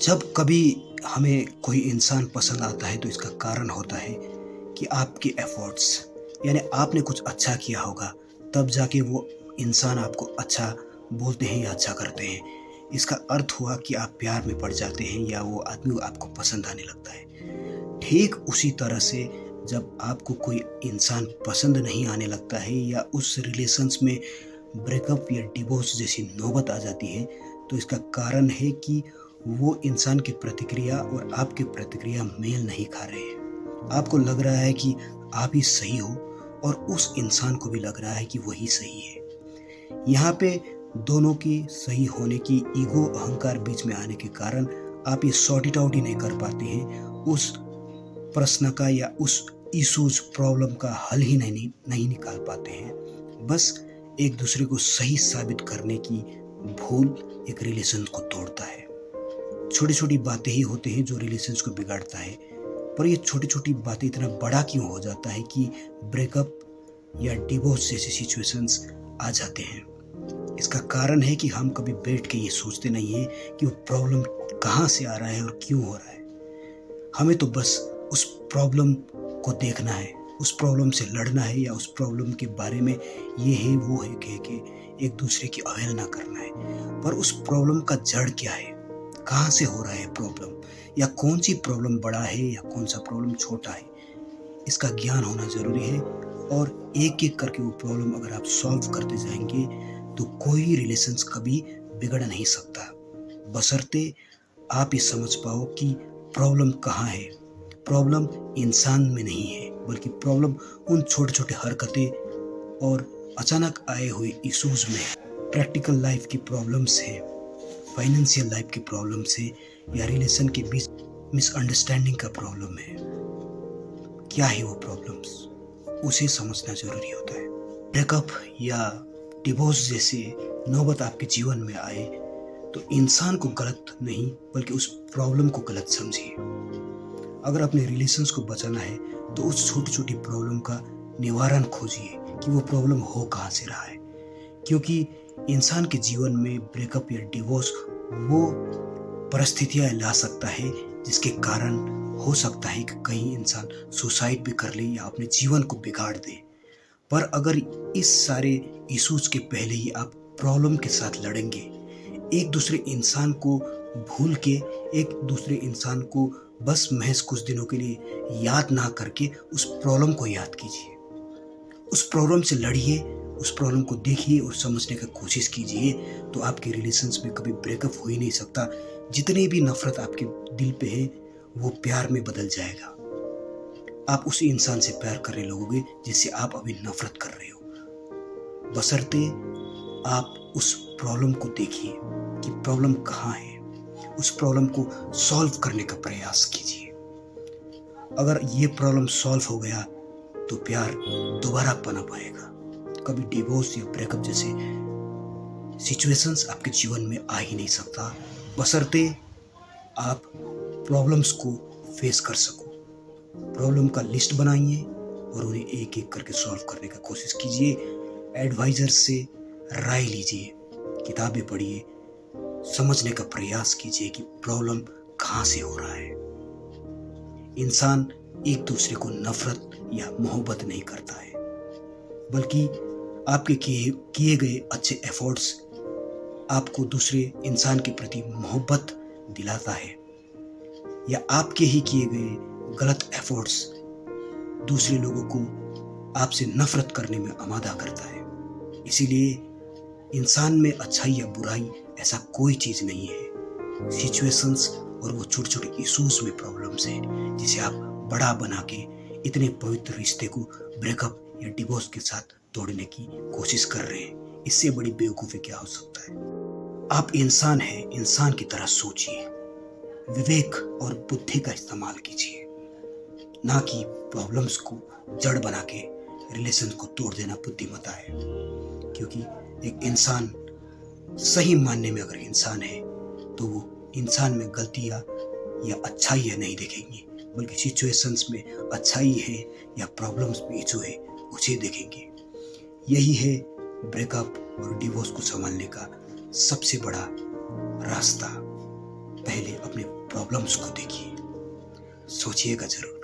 जब कभी हमें कोई इंसान पसंद आता है तो इसका कारण होता है कि आपके एफर्ट्स, यानी आपने कुछ अच्छा किया होगा, तब जाके वो इंसान आपको अच्छा बोलते हैं या अच्छा करते हैं। इसका अर्थ हुआ कि आप प्यार में पड़ जाते हैं या वो आदमी आपको पसंद आने लगता है। ठीक उसी तरह से जब आपको कोई इंसान पसंद नहीं आने लगता है या उस रिलेशंस में ब्रेकअप या डिवोर्स जैसी नौबत आ जाती है, तो इसका कारण है कि वो इंसान की प्रतिक्रिया और आपकी प्रतिक्रिया मेल नहीं खा रहे हैं। आपको लग रहा है कि आप ही सही हो और उस इंसान को भी लग रहा है कि वही सही है। यहाँ पे दोनों की सही होने की ईगो अहंकार बीच में आने के कारण आप ये सॉर्ट इट आउट ही नहीं कर पाते हैं। उस प्रश्न का या उस इश्यूज प्रॉब्लम का हल ही नहीं निकाल पाते हैं। बस एक दूसरे को सही साबित करने की भूल एक रिलेशन को तोड़ता है। छोटी छोटी बातें ही होते हैं जो रिलेशंस को बिगाड़ता है, पर ये छोटी छोटी बातें इतना बड़ा क्यों हो जाता है कि ब्रेकअप या डिवोर्स जैसी सिचुएशंस आ जाते हैं। इसका कारण है कि हम कभी बैठ के ये सोचते नहीं हैं कि वो प्रॉब्लम कहाँ से आ रहा है और क्यों हो रहा है। हमें तो बस उस प्रॉब्लम को देखना है, उस प्रॉब्लम से लड़ना है या उस प्रॉब्लम के बारे में ये है वो है कह के एक दूसरे की अवहेलना करना है। पर उस प्रॉब्लम का जड़ क्या है, कहाँ से हो रहा है प्रॉब्लम, या कौन सी प्रॉब्लम बड़ा है या कौन सा प्रॉब्लम छोटा है, इसका ज्ञान होना ज़रूरी है। और एक एक करके वो प्रॉब्लम अगर आप सॉल्व करते जाएंगे तो कोई रिलेशंस कभी बिगड़ नहीं सकता, बशर्ते आप ये समझ पाओ कि प्रॉब्लम कहाँ है। प्रॉब्लम इंसान में नहीं है, बल्कि प्रॉब्लम उन छोटे छोटे हरकतें और अचानक आए हुए इश्यूज में। प्रैक्टिकल लाइफ की प्रॉब्लम्स है, फाइनेंशियल लाइफ की प्रॉब्लम्स है, या रिलेशन के बीच मिसअंडरस्टैंडिंग का प्रॉब्लम है। क्या है वो प्रॉब्लम्स, उसे समझना जरूरी होता है। ब्रेकअप या डिवोर्स जैसे नौबत आपके जीवन में आए तो इंसान को गलत नहीं बल्कि उस प्रॉब्लम को गलत समझिए। अगर अपने रिलेशंस को बचाना है तो उस छोटी छोटी प्रॉब्लम का निवारण खोजिए कि वो प्रॉब्लम हो कहाँ से रहा है। क्योंकि इंसान के जीवन में ब्रेकअप या डिवोर्स वो परिस्थितियां ला सकता है जिसके कारण हो सकता है कि कहीं इंसान सुसाइड भी कर ले या अपने जीवन को बिगाड़ दे। पर अगर इस सारे इश्यूज के पहले ही आप प्रॉब्लम के साथ लड़ेंगे, एक दूसरे इंसान को भूल के, एक दूसरे इंसान को बस महज कुछ दिनों के लिए याद ना करके उस प्रॉब्लम को याद कीजिए, उस प्रॉब्लम से लड़िए, उस प्रॉब्लम को देखिए और समझने की कोशिश कीजिए, तो आपके रिलेशंस में कभी ब्रेकअप हो ही नहीं सकता। जितनी भी नफरत आपके दिल पे है वो प्यार में बदल जाएगा। आप उसी इंसान से प्यार करने लगोगे जिससे आप अभी नफरत कर रहे हो, बशर्ते आप उस प्रॉब्लम को देखिए कि प्रॉब्लम कहाँ है, उस प्रॉब्लम को सॉल्व करने का प्रयास कीजिए। अगर ये प्रॉब्लम सॉल्व हो गया तो प्यार दोबारा पनप आएगा। कभी डिवोर्स या ब्रेकअप जैसे सिचुएशंस आपके जीवन में आ ही नहीं सकता, बशर्ते आप प्रॉब्लम्स को फेस कर सको। प्रॉब्लम का लिस्ट बनाइए और उन्हें एक एक करके सॉल्व करने का कोशिश कीजिए। एडवाइजर से राय लीजिए, किताबें पढ़िए, समझने का प्रयास कीजिए कि प्रॉब्लम कहाँ से हो रहा है। इंसान एक दूसरे को नफरत या मोहब्बत नहीं करता है, बल्कि आपके किए गए अच्छे एफर्ट्स आपको दूसरे इंसान के प्रति मोहब्बत दिलाता है, या आपके ही किए गए गलत एफर्ट्स दूसरे लोगों को आपसे नफरत करने में आमादा करता है। इसीलिए इंसान में अच्छाई या बुराई ऐसा कोई चीज नहीं है। सिचुएशंस और वो छोटे छोटे इश्यूज में प्रॉब्लम्स है जिसे आप बड़ा बना के इतने पवित्र रिश्ते को ब्रेकअप या डिवोर्स के साथ तोड़ने की कोशिश कर रहे हैं। इससे बड़ी बेवकूफी क्या हो सकता है। आप इंसान हैं, इंसान की तरह सोचिए, विवेक और बुद्धि का इस्तेमाल कीजिए, ना कि प्रॉब्लम्स को जड़ बना के रिलेशन को तोड़ देना बुद्धिमत्ता है। क्योंकि एक इंसान सही मानने में अगर इंसान है तो वो इंसान में गलतियां या अच्छाई है नहीं देखेंगे, बल्कि सिचुएशंस में अच्छाई है या प्रॉब्लम्स में इशू है उसे देखेंगे। यही है ब्रेकअप और डिवोर्स को संभालने का सबसे बड़ा रास्ता। पहले अपने प्रॉब्लम्स को देखिए, सोचिएगा ज़रूर।